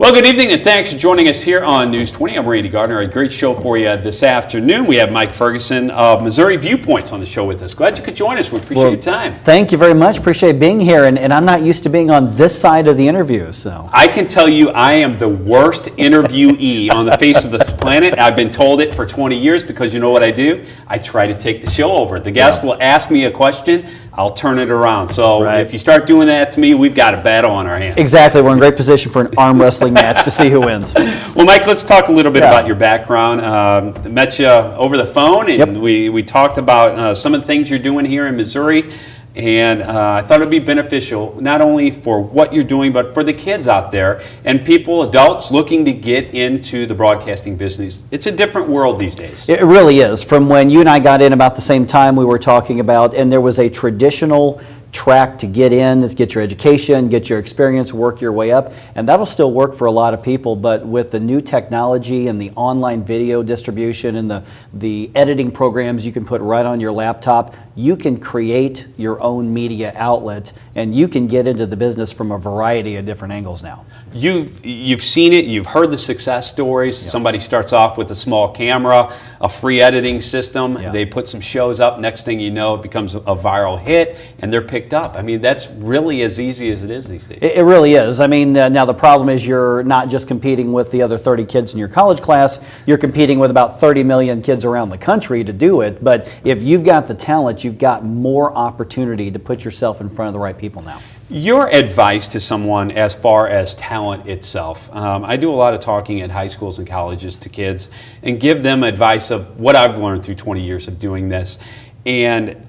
Well, good evening and thanks for joining us here on News 20. I'm Randy Gardner. A great show for you this afternoon. We have Mike Ferguson of Missouri Viewpoints on the show with us. Glad you could join us. We appreciate your time. Thank you very much. Appreciate being here. And I'm not used to being on this side of the interview. So I can tell you I am the worst interviewee on the face of this planet. I've been told it for 20 years because you know what I do? I try to take the show over. The guest will ask me a question. I'll turn it around. So if you start doing that to me, we've got a battle on our hands. Exactly. We're in great position for an arm wrestling match to see who wins. Well, Mike, let's talk a little bit about your background. Met you over the phone, and we talked about some of the things you're doing here in Missouri. And I thought it would be beneficial, not only for what you're doing, but for the kids out there and people, adults looking to get into the broadcasting business. It's a different world these days. It really is. From when you and I got in about the same time, we were talking about, and there was a traditional track to get in, to get your education, get your experience, work your way up, and that'll still work for a lot of people. But with the new technology and the online video distribution and the editing programs you can put right on your laptop, you can create your own media outlet, and you can get into the business from a variety of different angles now. You've seen it, you've heard the success stories. Somebody starts off with a small camera, a free editing system, they put some shows up, next thing you know it becomes a viral hit, and they're picked up. I mean, that's really as easy as it is these days. It really is. I mean, now the problem is you're not just competing with the other 30 kids in your college class, you're competing with about 30 million kids around the country to do it. But if you've got the talent, you've got more opportunity to put yourself in front of the right people now. Your advice to someone as far as talent itself. I do a lot of talking at high schools and colleges to kids and give them advice of what I've learned through 20 years of doing this. And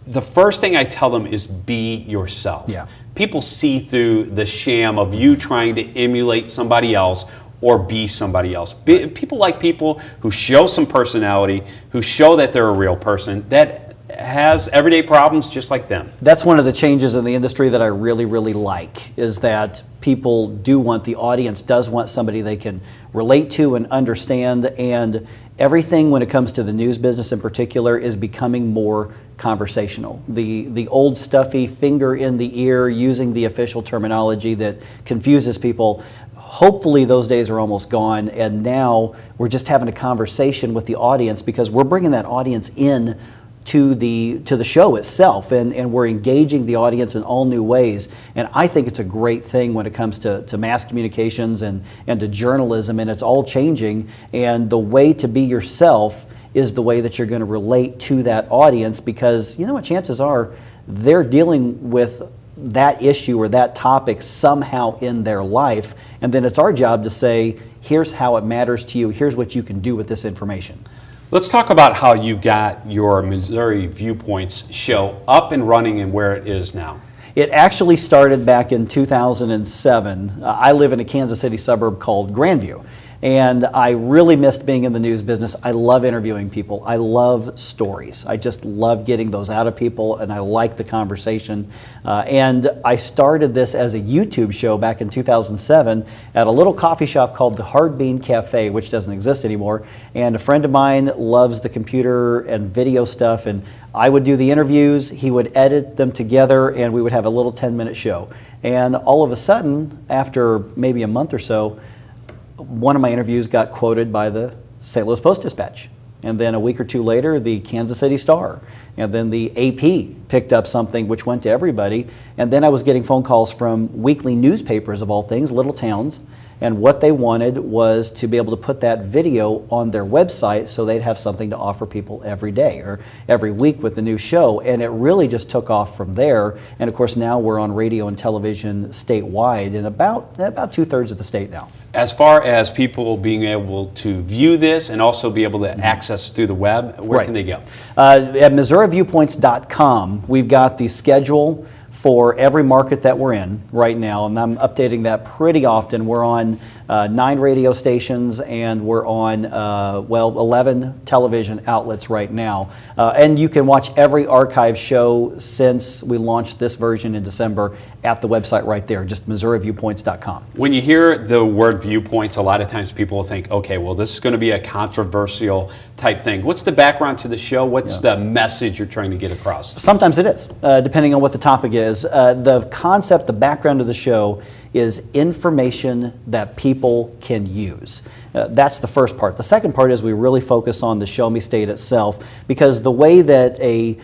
the first thing I tell them is be yourself. People see through the sham of you trying to emulate somebody else or be somebody else. People like people who show some personality, who show that they're a real person, that has everyday problems just like them. That's one of the changes in the industry that I really, really like, is that people do want, the audience does want somebody they can relate to and understand, and everything when it comes to the news business in particular is becoming more conversational. The old stuffy finger in the ear, using the official terminology that confuses people, hopefully those days are almost gone, and now we're just having a conversation with the audience because we're bringing that audience in to the show itself, and we're engaging the audience in all new ways. And I think it's a great thing when it comes to mass communications and to journalism, and it's all changing. And the way to be yourself is the way that you're going to relate to that audience, because you know what, chances are they're dealing with that issue or that topic somehow in their life, and then it's our job to say, here's how it matters to you, here's what you can do with this information. Let's talk about how you've got your Missouri Viewpoints show up and running and where it is now. It actually started back in 2007. I live in a Kansas City suburb called Grandview, and I really missed being in the news business. I love interviewing people. I love stories. I just love getting those out of people, and I like the conversation. And I started this as a YouTube show back in 2007 at a little coffee shop called the Hard Bean Cafe, which doesn't exist anymore. And a friend of mine loves the computer and video stuff, and I would do the interviews, he would edit them together, and we would have a little 10-minute show. And all of a sudden, after maybe a month or so, one of my interviews got quoted by the St. Louis Post-Dispatch. And then a week or two later, the Kansas City Star. And then the AP picked up something which went to everybody. And then I was getting phone calls from weekly newspapers of all things, little towns. And what they wanted was to be able to put that video on their website so they'd have something to offer people every day or every week with the new show. And it really just took off from there. And of course, now we're on radio and television statewide in about 2/3 of the state now. As far as people being able to view this and also be able to access through the web, where can they go? At MissouriViewpoints.com, we've got the schedule for every market that we're in right now, and I'm updating that pretty often. We're on 9 radio stations, and we're on 11 television outlets right now. And you can watch every archive show since we launched this version in December at the website right there, just MissouriViewpoints.com. When you hear the word viewpoints, a lot of times people will think, okay, well, this is going to be a controversial type thing. What's the background to the show? What's the message you're trying to get across? Sometimes it is, depending on what the topic is. The concept, the background of the show is information that people can use. That's the first part. The second part is we really focus on the show me state itself, because the way that a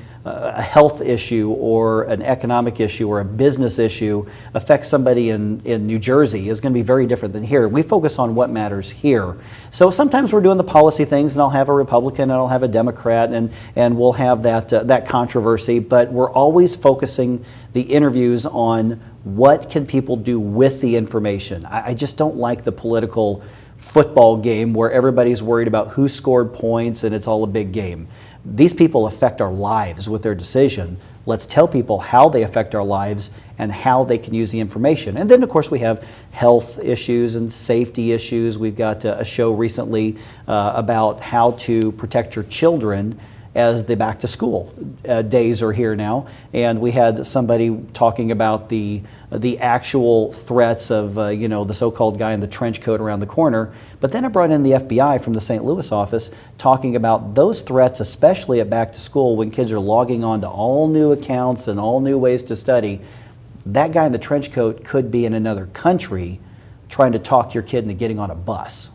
health issue or an economic issue or a business issue affects somebody in New Jersey is going to be very different than here. We focus on what matters here. So sometimes we're doing the policy things, and I'll have a Republican and I'll have a Democrat, and we'll have that controversy, but we're always focusing the interviews on what can people do with the information. I just don't like the political football game where everybody's worried about who scored points and it's all a big game. These people affect our lives with their decision. Let's tell people how they affect our lives and how they can use the information. And then, of course, we have health issues and safety issues. We've got a show recently about how to protect your children as the back to school days are here now, and we had somebody talking about the actual threats of the so-called guy in the trench coat around the corner. But then I brought in the FBI from the St. Louis office talking about those threats, especially at back to school when kids are logging on to all new accounts and all new ways to study. That guy in the trench coat could be in another country trying to talk your kid into getting on a bus.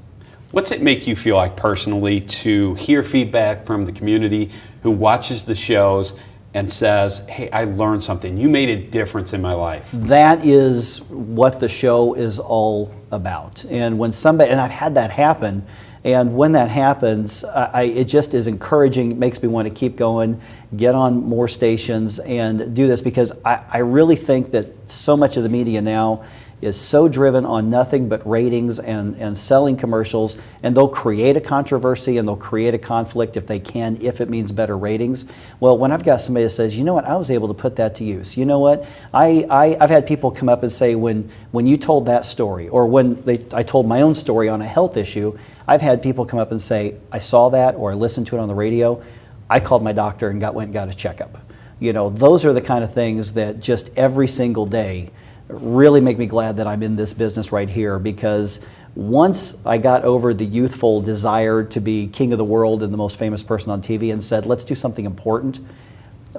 What's it make you feel like personally to hear feedback from the community who watches the shows and says, hey, I learned something, you made a difference in my life? That is what the show is all about. And when somebody, and I've had that happen, and when that happens, it just is encouraging. It makes me want to keep going, get on more stations and do this, because I really think that so much of the media now is so driven on nothing but ratings and selling commercials, and they'll create a controversy and they'll create a conflict if they can, if it means better ratings. Well, when I've got somebody that says, you know what, I was able to put that to use. You know what, I've had people come up and say, when you told that story, or when I told my own story on a health issue, I've had people come up and say, I saw that, or I listened to it on the radio, I called my doctor and went and got a checkup. You know, those are the kind of things that just every single day really make me glad that I'm in this business right here, because once I got over the youthful desire to be king of the world and the most famous person on TV and said, let's do something important,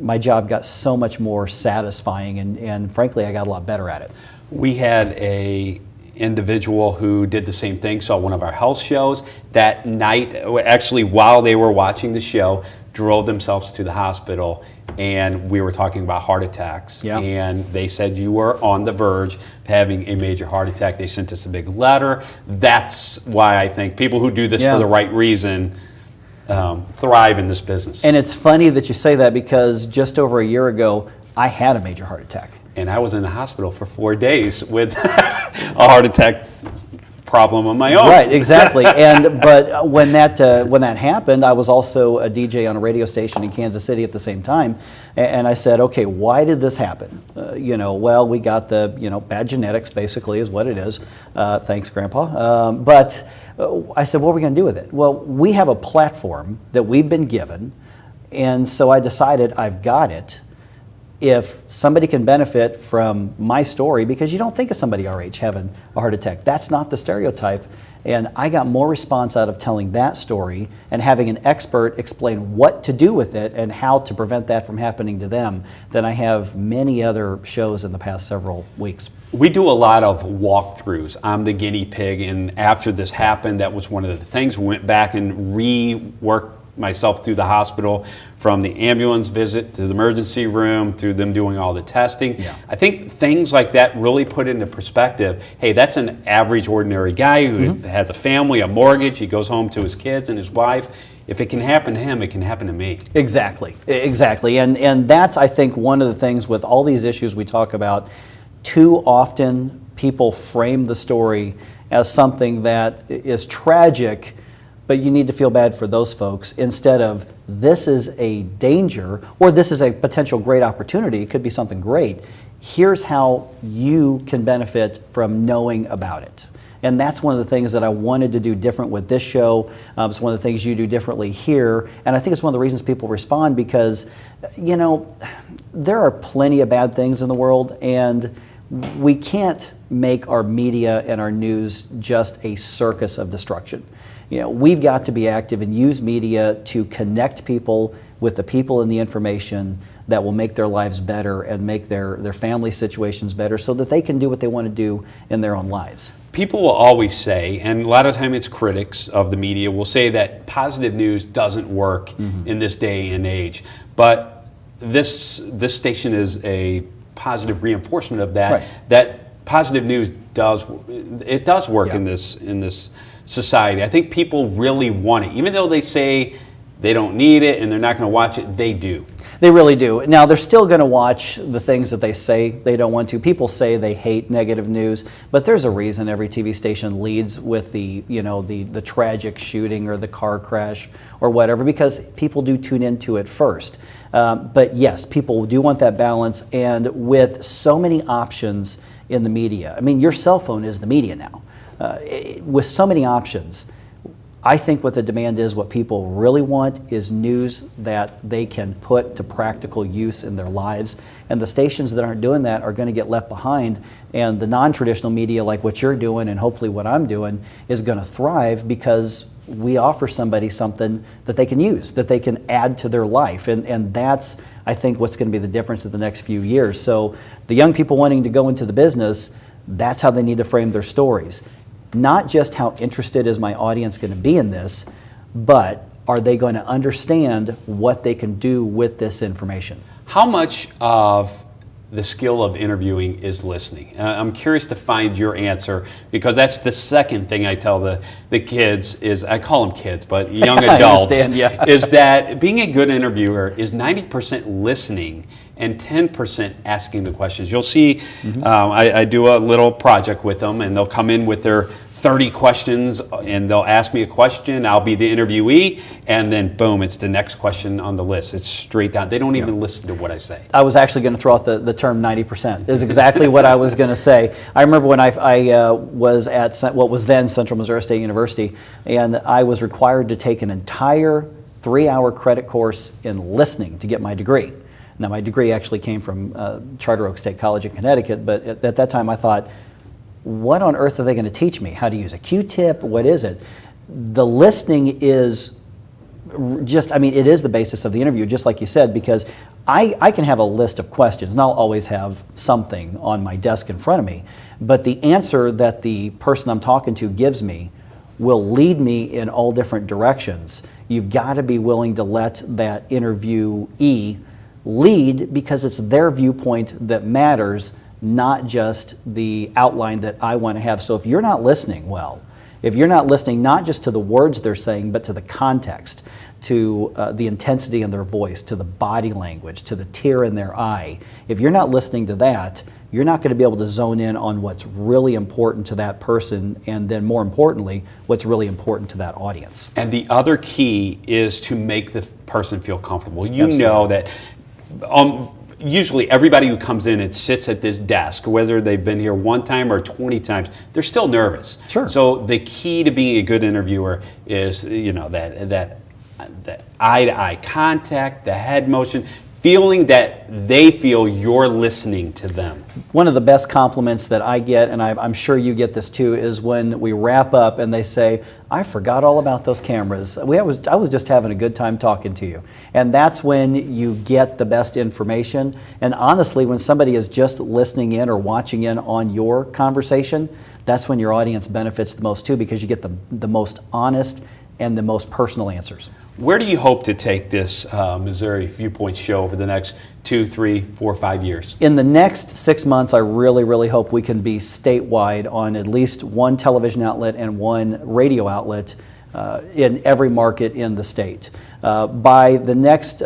my job got so much more satisfying, and frankly, I got a lot better at it. We had a individual who did the same thing, saw one of our health shows that night, actually while they were watching the show, drove themselves to the hospital, and we were talking about heart attacks. Yeah. And they said you were on the verge of having a major heart attack. They sent us a big letter. That's why I think people who do this for the right reason thrive in this business. And it's funny that you say that, because just over a year ago, I had a major heart attack. And I was in the hospital for 4 days with a heart attack problem of my own. Right, exactly. But when that happened, I was also a DJ on a radio station in Kansas City at the same time, and I said, okay, why did this happen? Well, we got the bad genetics, basically, is what it is. Thanks, Grandpa. But I said, what are we going to do with it? Well, we have a platform that we've been given, and so I decided I've got it. If somebody can benefit from my story, because you don't think of somebody our age having a heart attack. That's not the stereotype. And I got more response out of telling that story and having an expert explain what to do with it and how to prevent that from happening to them than I have many other shows in the past several weeks. We do a lot of walkthroughs. I'm the guinea pig, and after this happened, that was one of the things. We went back and reworked myself through the hospital, from the ambulance visit to the emergency room, through them doing all the testing. Yeah. I think things like that really put into perspective, hey, that's an average, ordinary guy who has a family, a mortgage, he goes home to his kids and his wife. If it can happen to him, it can happen to me. Exactly. And that's, I think, one of the things with all these issues we talk about. Too often people frame the story as something that is tragic, but you need to feel bad for those folks, instead of this is a danger, or this is a potential great opportunity. It could be something great. Here's how you can benefit from knowing about it. And that's one of the things that I wanted to do different with this show. It's one of the things you do differently here. And I think it's one of the reasons people respond, because, there are plenty of bad things in the world, and we can't make our media and our news just a circus of destruction. We've got to be active and use media to connect people with the people and the information that will make their lives better and make their family situations better so that they can do what they want to do in their own lives. People will always say, and a lot of time it's critics of the media, will say that positive news doesn't work in this day and age. But this station is a positive reinforcement of that. Right. That positive news does work in this society. I think people really want it, even though they say they don't need it and they're not going to watch it. They do. They really do. Now, they're still going to watch the things that they say they don't want to. People say they hate negative news, but there's a reason every TV station leads with the tragic shooting or the car crash or whatever, because people do tune into it first. But yes, people do want that balance, and with so many options in the media, I mean, your cell phone is the media now. With so many options, I think what the demand is, what people really want is news that they can put to practical use in their lives. And the stations that aren't doing that are going to get left behind. And the non-traditional media, like what you're doing and hopefully what I'm doing, is going to thrive because we offer somebody something that they can use, that they can add to their life. And that's, I think, what's going to be the difference in the next few years. So the young people wanting to go into the business, that's how they need to frame their stories. Not just how interested is my audience going to be in this, but are they going to understand what they can do with this information? How much of the skill of interviewing is listening? I'm curious to find your answer, because that's the second thing I tell the kids is, I call them kids, but young adults, is that being a good interviewer is 90% listening and 10% asking the questions. You'll see, I do a little project with them, and they'll come in with their 30 questions, and they'll ask me a question. I'll be the interviewee, and then boom, it's the next question on the list. It's straight down. They don't even listen to what I say. I was actually going to throw out the term 90%. Is exactly what I was going to say. I remember when I was at what was then Central Missouri State University, and I was required to take an entire 3-hour credit course in listening to get my degree. Now, my degree actually came from Charter Oak State College in Connecticut, but at that time I thought, what on earth are they going to teach me? How to use a Q-tip? What is it? The listening is just, I mean, it is the basis of the interview, just like you said, because I can have a list of questions, and I'll always have something on my desk in front of me, but the answer that the person I'm talking to gives me will lead me in all different directions. You've got to be willing to let that interviewee lead, because it's their viewpoint that matters, not just the outline that I want to have. So if you're not listening well, if you're not listening not just to the words they're saying, but to the context, to the intensity in their voice, to the body language, to the tear in their eye, if you're not listening to that, you're not going to be able to zone in on what's really important to that person, and then more importantly, what's really important to that audience. And the other key is to make the person feel comfortable. You Absolutely. know that usually everybody who comes in and sits at this desk, whether they've been here one time or 20 times, they're still nervous. Sure. So the key to being a good interviewer is, that eye-to-eye contact, the head motion, feeling that they feel you're listening to them. One of the best compliments that I get, and I'm sure you get this too, is when we wrap up and they say, I forgot all about those cameras. I was just having a good time talking to you. And that's when you get the best information. And honestly, when somebody is just listening in or watching in on your conversation, that's when your audience benefits the most too, because you get the most honest and the most personal answers. Where do you hope to take this Missouri Viewpoints show over the next 2, 3, 4, 5 years? In the next 6 months, I really, really hope we can be statewide on at least one television outlet and one radio outlet in every market in the state. By the next,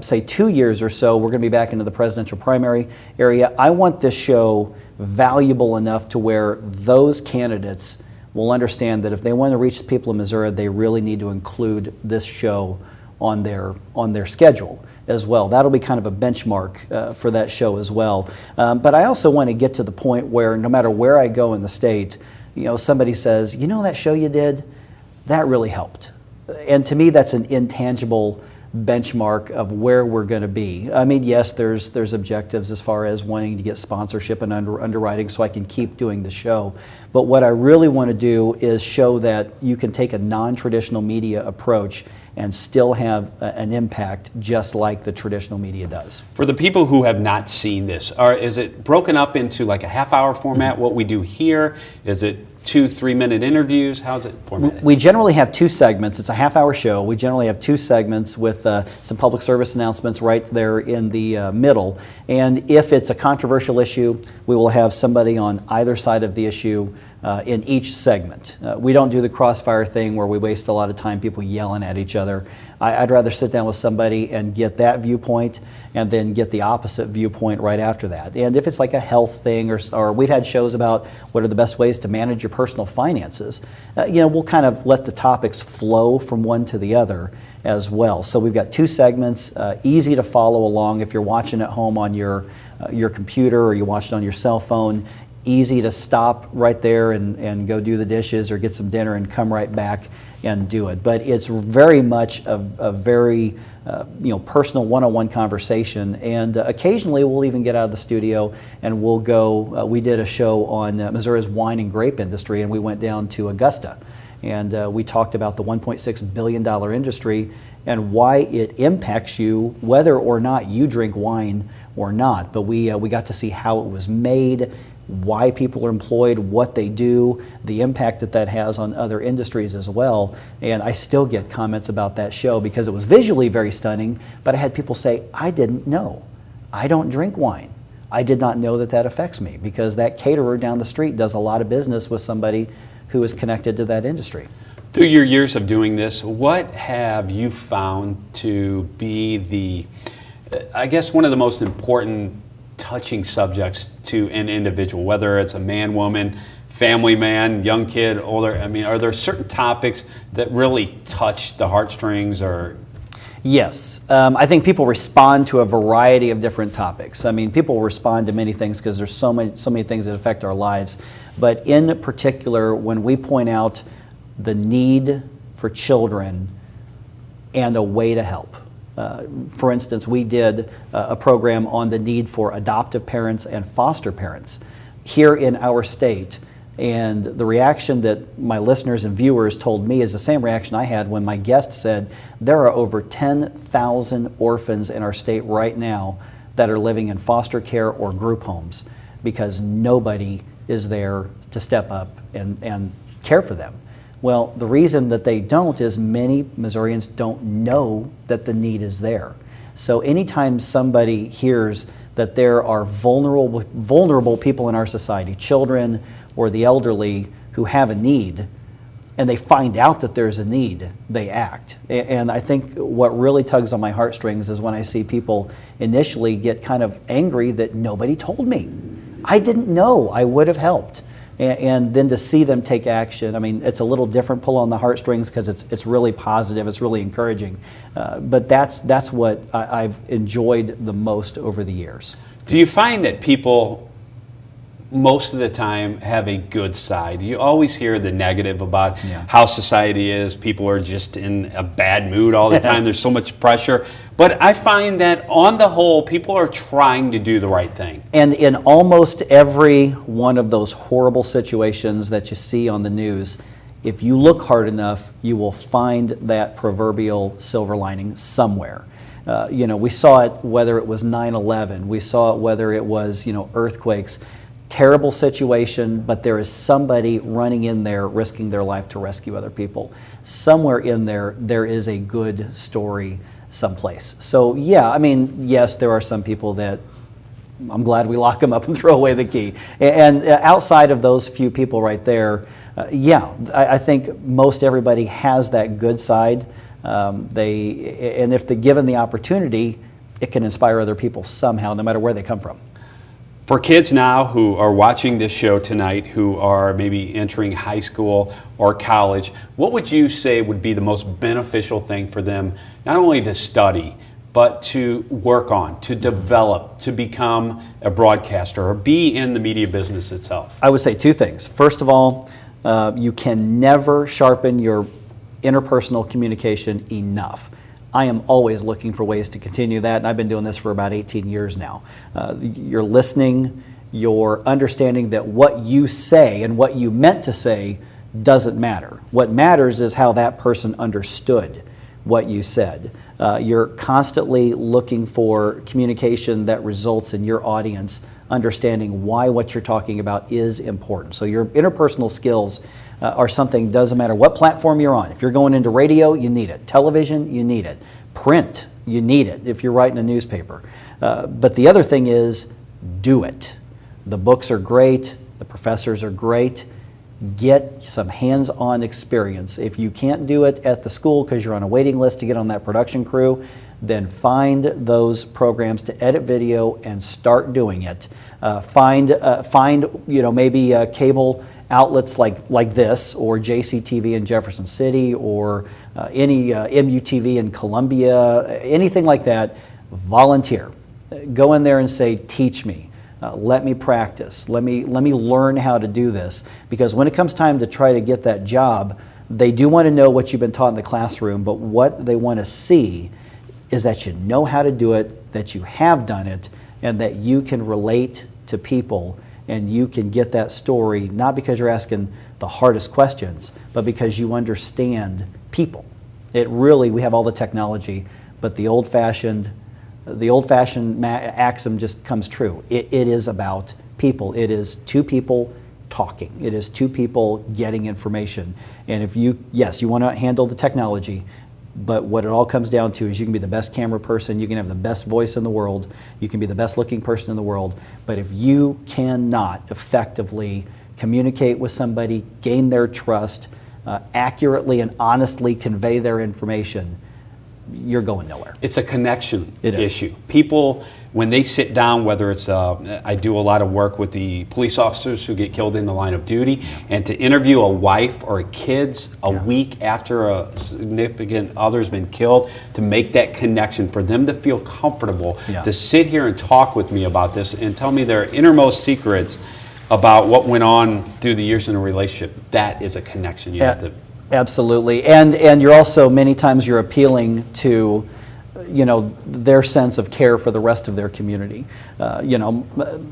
say, 2 years or so, we're going to be back into the presidential primary area. I want this show valuable enough to where those candidates will understand that if they want to reach the people of Missouri, they really need to include this show on their schedule as well. That'll be kind of a benchmark for that show as well. But I also want to get to the point where no matter where I go in the state, somebody says, that show you did, that really helped. And to me, that's an intangible benchmark of where we're going to be. I mean, yes, there's objectives as far as wanting to get sponsorship and underwriting so I can keep doing the show. But what I really want to do is show that you can take a non-traditional media approach and still have an impact just like the traditional media does. For the people who have not seen this, is it broken up into like a half-hour format, what we do here? Is it 2-3 minute interviews? How's it formatted? We generally have two segments. It's a half-hour show. We generally have two segments with some public service announcements right there in the middle. And if it's a controversial issue, we will have somebody on either side of the issue in each segment. We don't do the crossfire thing where we waste a lot of time people yelling at each other. I'd rather sit down with somebody and get that viewpoint and then get the opposite viewpoint right after that. And if it's like a health thing, or we've had shows about what are the best ways to manage your personal finances, we'll kind of let the topics flow from one to the other as well. So we've got two segments, easy to follow along if you're watching at home on your computer or you watch it on your cell phone. Easy to stop right there and go do the dishes or get some dinner and come right back and do it. But it's very much a very personal one-on-one conversation, and occasionally we'll even get out of the studio and we'll go, we did a show on Missouri's wine and grape industry, and we went down to Augusta and we talked about the $1.6 billion industry and why it impacts you whether or not you drink wine or not. But we got to see how it was made, why people are employed, what they do, the impact that has on other industries as well. And I still get comments about that show because it was visually very stunning, but I had people say, I didn't know. I don't drink wine. I did not know that affects me, because that caterer down the street does a lot of business with somebody who is connected to that industry. Through your years of doing this, what have you found to be one of the most important touching subjects to an individual, whether it's a man, woman, family man, young kid, older? I mean, are there certain topics that really touch the heartstrings? Or Yes. I think people respond to a variety of different topics. I mean, people respond to many things because there's so many things that affect our lives. But in particular, when we point out the need for children and a way to help. For instance, we did a program on the need for adoptive parents and foster parents here in our state. And the reaction that my listeners and viewers told me is the same reaction I had when my guest said there are over 10,000 orphans in our state right now that are living in foster care or group homes because nobody is there to step up and care for them. Well, the reason that they don't is many Missourians don't know that the need is there. So anytime somebody hears that there are vulnerable people in our society, children or the elderly, who have a need, and they find out that there's a need, they act. And I think what really tugs on my heartstrings is when I see people initially get kind of angry that nobody told me. I didn't know, I would have helped. And then to see them take action, I mean, it's a little different pull on the heartstrings because it's really positive, it's really encouraging. But that's what I've enjoyed the most over the years. Do you find that people most of the time have a good side? You always hear the negative about how society is. People are just in a bad mood all the time. There's so much pressure. But I find that on the whole, people are trying to do the right thing. And in almost every one of those horrible situations that you see on the news, if you look hard enough, you will find that proverbial silver lining somewhere. We saw it whether it was 9/11, we saw it whether it was earthquakes. Terrible situation, but there is somebody running in there risking their life to rescue other people. Somewhere in there is a good story someplace. So yes, there are some people that I'm glad we lock them up and throw away the key. And outside of those few people right there, I think most everybody has that good side. And if they're given the opportunity, it can inspire other people somehow, no matter where they come from. For kids now who are watching this show tonight, who are maybe entering high school or college, what would you say would be the most beneficial thing for them, not only to study, but to work on, to develop, to become a broadcaster or be in the media business itself? I would say two things. First of all, you can never sharpen your interpersonal communication enough. I am always looking for ways to continue that, and I've been doing this for about 18 years now. You're listening, you're understanding that what you say and what you meant to say doesn't matter. What matters is how that person understood what you said. You're constantly looking for communication that results in your audience understanding why what you're talking about is important. So your interpersonal skills are something, doesn't matter what platform you're on. If you're going into radio, you need it. Television, you need it. Print, you need it if you're writing a newspaper. But the other thing is, do it. The books are great. The professors are great. Get some hands-on experience. If you can't do it at the school because you're on a waiting list to get on that production crew, then find those programs to edit video and start doing it. Find maybe cable outlets like this, or JCTV in Jefferson City, or any MUTV in Columbia, anything like that. Volunteer. Go in there and say, teach me. Let me practice. Let me learn how to do this. Because when it comes time to try to get that job, they do want to know what you've been taught in the classroom, but what they want to see is that you know how to do it, that you have done it, and that you can relate to people, and you can get that story, not because you're asking the hardest questions, but because you understand people. We have all the technology, but the old-fashioned axiom just comes true. It is about people. It is two people talking. It is two people getting information. And if you want to handle the technology, but what it all comes down to is you can be the best camera person, you can have the best voice in the world, you can be the best looking person in the world, but if you cannot effectively communicate with somebody, gain their trust, accurately and honestly convey their information, you're going nowhere. It's a connection issue. People, when they sit down, whether it's, I do a lot of work with the police officers who get killed in the line of duty, and to interview a wife or kids a week after a significant other's been killed, to make that connection, for them to feel comfortable, to sit here and talk with me about this and tell me their innermost secrets about what went on through the years in a relationship, that is a connection you have to. Absolutely, and you're also, many times you're appealing to, their sense of care for the rest of their community. I don't know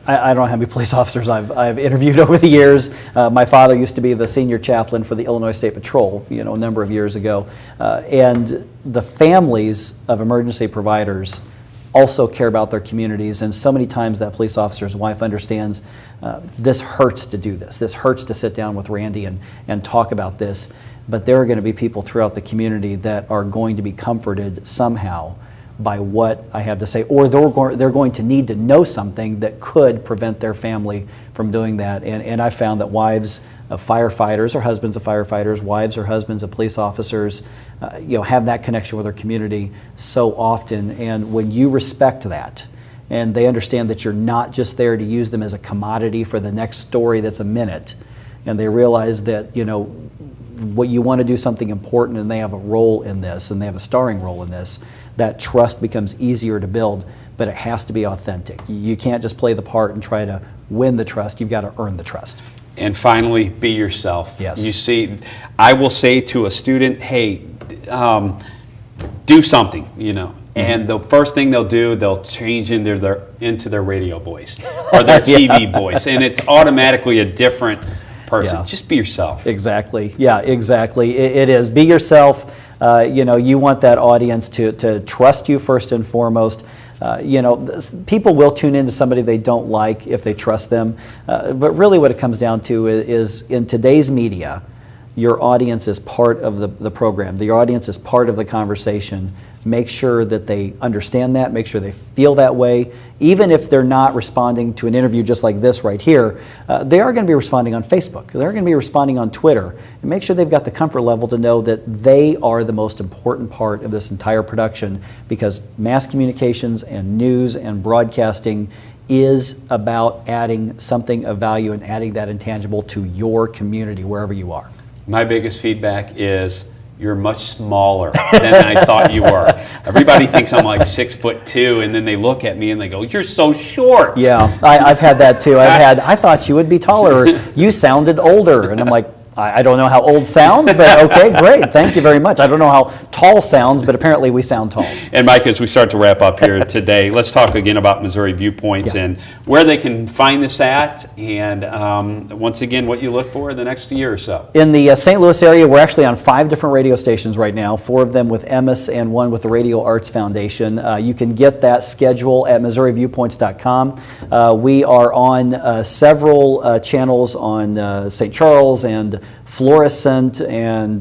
how many police officers I've interviewed over the years. My father used to be the senior chaplain for the Illinois State Patrol, a number of years ago, and the families of emergency providers also care about their communities, and so many times that police officer's wife understands this hurts to do this. This hurts to sit down with Randy and talk about this, but there are going to be people throughout the community that are going to be comforted somehow by what I have to say, or they're going to need to know something that could prevent their family from doing that. And I found that wives of firefighters, or husbands of firefighters, wives or husbands of police officers, have that connection with their community so often. And when you respect that, and they understand that you're not just there to use them as a commodity for the next story that's a minute, and they realize that, what you want to do something important, and they have a role in this, and they have a starring role in this, that trust becomes easier to build, but it has to be authentic. You can't just play the part and try to win the trust. You've got to earn the trust. And finally, be yourself. Yes. You see, I will say to a student, hey, do something, and the first thing they'll do, they'll change into their radio voice or their TV voice, and it's automatically a different person. Yeah. Just be yourself. Exactly. Yeah, exactly. It is. Be yourself. You want that audience to trust you first and foremost. People will tune into somebody they don't like if they trust them. But really what it comes down to is in today's media, your audience is part of the program. The audience is part of the conversation. Make sure that they understand that. Make sure they feel that way. Even if they're not responding to an interview just like this right here, they are going to be responding on Facebook. They're going to be responding on Twitter. And make sure they've got the comfort level to know that they are the most important part of this entire production, because mass communications and news and broadcasting is about adding something of value and adding that intangible to your community wherever you are. My biggest feedback is you're much smaller than I thought you were. Everybody thinks I'm like 6'2", and then they look at me and they go, "You're so short." Yeah, I've had that too. I thought you would be taller. You sounded older, and I'm like, I don't know how old sounds, but okay, great. Thank you very much. I don't know how tall sounds, but apparently we sound tall. And Mike, as we start to wrap up here today, let's talk again about Missouri Viewpoints and where they can find this at, and once again, what you look for in the next year or so. In the St. Louis area, we're actually on 5 different radio stations right now, 4 of them with Emmis and 1 with the Radio Arts Foundation. You can get that schedule at MissouriViewpoints.com. We are on several channels on St. Charles and Florissant and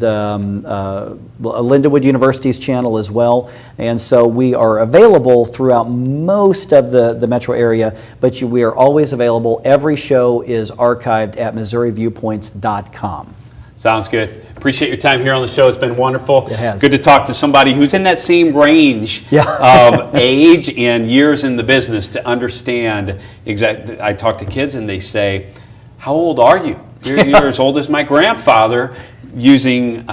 Lindenwood University's channel as well. And so we are available throughout most of the metro area, but we are always available. Every show is archived at MissouriViewpoints.com. Sounds good. Appreciate your time here on the show. It's been wonderful. It has. Good to talk to somebody who's in that same range of age and years in the business to understand exactly. I talk to kids and they say, how old are you? You're as old as my grandfather, using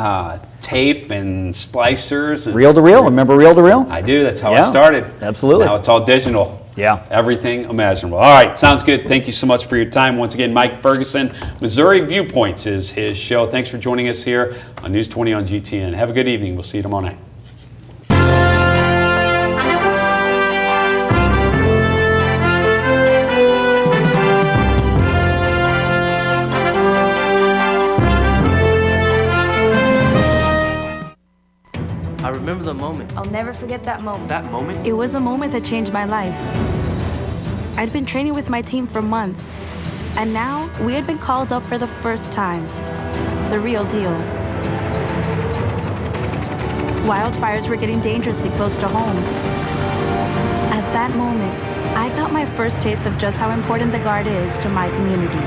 tape and splicers. And reel to reel. Remember reel to reel? I do. That's how I started. Absolutely. Now it's all digital. Yeah. Everything imaginable. All right. Sounds good. Thank you so much for your time. Once again, Mike Ferguson, Missouri Viewpoints is his show. Thanks for joining us here on News 20 on GTN. Have a good evening. We'll see you tomorrow night. I remember the moment. I'll never forget that moment. That moment? It was a moment that changed my life. I'd been training with my team for months, and now we had been called up for the first time. The real deal. Wildfires were getting dangerously close to homes. At that moment, I got my first taste of just how important the Guard is to my community.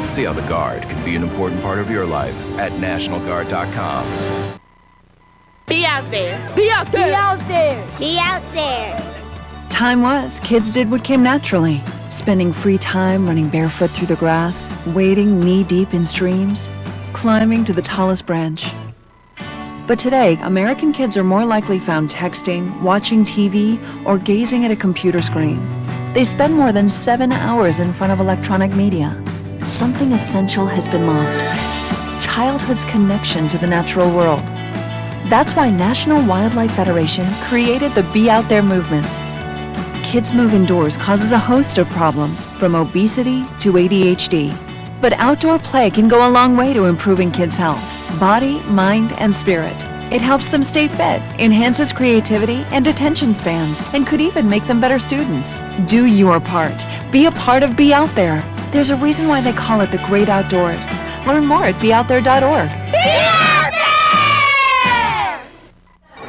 See how the Guard can be an important part of your life at NationalGuard.com. Be out there. Be out there. Be out there. Be out there. Time was, kids did what came naturally. Spending free time running barefoot through the grass, wading knee-deep in streams, climbing to the tallest branch. But today, American kids are more likely found texting, watching TV, or gazing at a computer screen. They spend more than 7 hours in front of electronic media. Something essential has been lost. Childhood's connection to the natural world. That's why National Wildlife Federation created the Be Out There movement. Kids move indoors causes a host of problems, from obesity to ADHD. But outdoor play can go a long way to improving kids' health, body, mind, and spirit. It helps them stay fit, enhances creativity and attention spans, and could even make them better students. Do your part. Be a part of Be Out There. There's a reason why they call it the great outdoors. Learn more at beoutthere.org.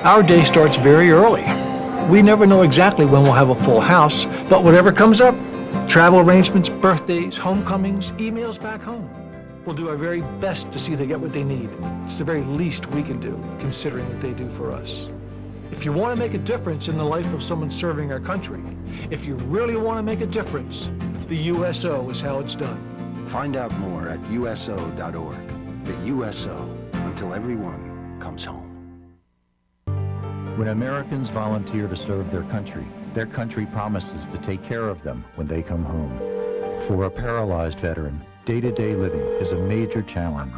Our day starts very early. We never know exactly when we'll have a full house, but whatever comes up, travel arrangements, birthdays, homecomings, emails back home, we'll do our very best to see they get what they need. It's the very least we can do, considering what they do for us. If you want to make a difference in the life of someone serving our country, if you really want to make a difference, the USO is how it's done. Find out more at USO.org. The USO, until everyone comes home. When Americans volunteer to serve their country promises to take care of them when they come home. For a paralyzed veteran, day-to-day living is a major challenge.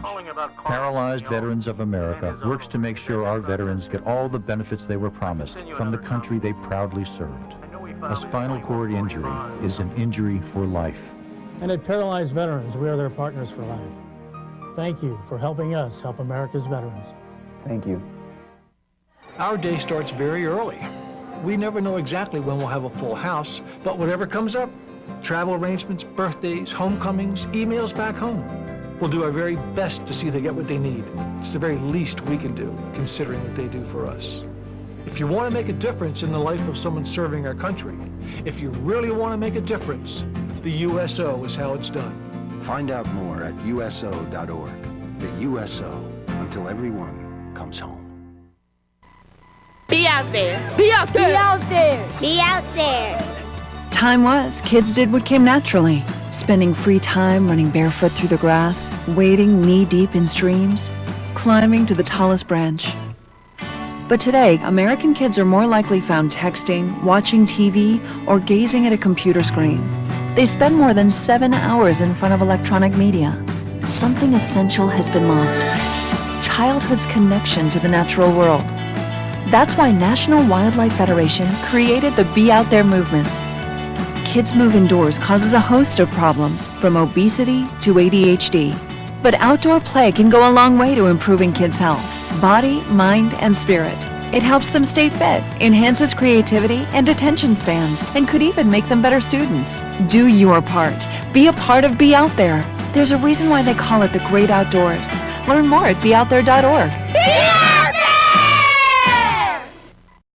Paralyzed Veterans of America works to make sure our veterans get all the benefits they were promised from the country they proudly served. A spinal cord injury is an injury for life. And at Paralyzed Veterans, we are their partners for life. Thank you for helping us help America's veterans. Thank you. Our day starts very early. We never know exactly when we'll have a full house, but whatever comes up, travel arrangements, birthdays, homecomings, emails back home, we'll do our very best to see they get what they need. It's the very least we can do, considering what they do for us. If you want to make a difference in the life of someone serving our country, if you really want to make a difference, the USO is how it's done. Find out more at USO.org. The USO, until everyone comes home. Be out there. Be out there. Be out there. Be out there. Time was, kids did what came naturally. Spending free time running barefoot through the grass, wading knee-deep in streams, climbing to the tallest branch. But today, American kids are more likely found texting, watching TV, or gazing at a computer screen. They spend more than 7 hours in front of electronic media. something essential has been lost: childhood's connection to the natural world. That's why National Wildlife Federation created the Be Out There movement. Kids move indoors causes a host of problems, from obesity to ADHD. But outdoor play can go a long way to improving kids' health, body, mind, and spirit. It helps them stay fit, enhances creativity and attention spans, and could even make them better students. Do your part. Be a part of Be Out There. There's a reason why they call it the great outdoors. Learn more at beoutthere.org.